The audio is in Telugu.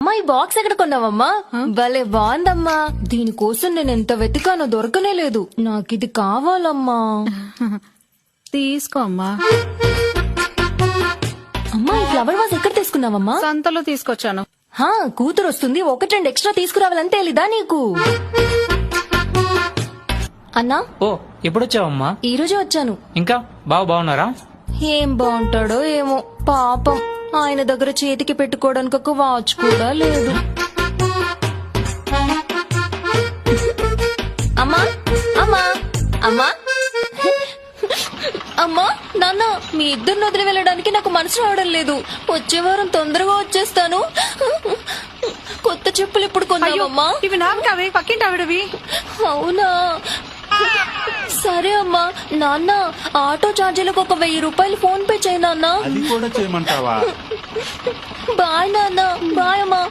అమ్మా ఈ బాక్స్ ఎక్కడ కొన్నావమ్మా? భలే బాగుందమ్మా. దీనికోసం నేను ఎంత వెతికానో దొరకనే లేదు. నాకిది కావాలమ్మా. తీసుకో అమ్మా. అమ్మా ఈ ఫ్లవర్ వాజ్ ఎక్కడ తీసుకున్నావమ్మా? సంతలో తీసుకొచ్చాను. కూతురు వస్తుంది, 1-2 ఎక్స్ట్రా తీసుకురావాలని తెలీదా నీకు? అన్నా ఓ ఎప్పుడొచ్చావమ్మా? ఈ రోజే వచ్చాను. ఇంకా బాగున్నారా? ఏం బాగుంటాడో ఏమో పాపం. ఆయన దగ్గర చేతికి పెట్టుకోవడానికి ఒక వాచ్ కూడా లేదు. అమ్మా అమ్మా అమ్మా అమ్మా నాన్న, మీ ఇద్దరిని వదిలి వెళ్ళడానికి నాకు మనసు రావడం లేదు. వచ్చే వారం తొందరగా వచ్చేస్తాను. కొత్త చెప్పులు ఎప్పుడు కొన్నావమ్మా? ఇవి నావి కావే, పక్కింటి ఆవిడవి. అవునా, సరే అమ్మా. నాన్న ఆటో ఛార్జీలకు ఒక 1000 రూపాయలు ఫోన్ పే చేయి నాన్న. అది కూడా చేయమంటావా? బాయ్ నాన్న. బాయ్ అమ్మా.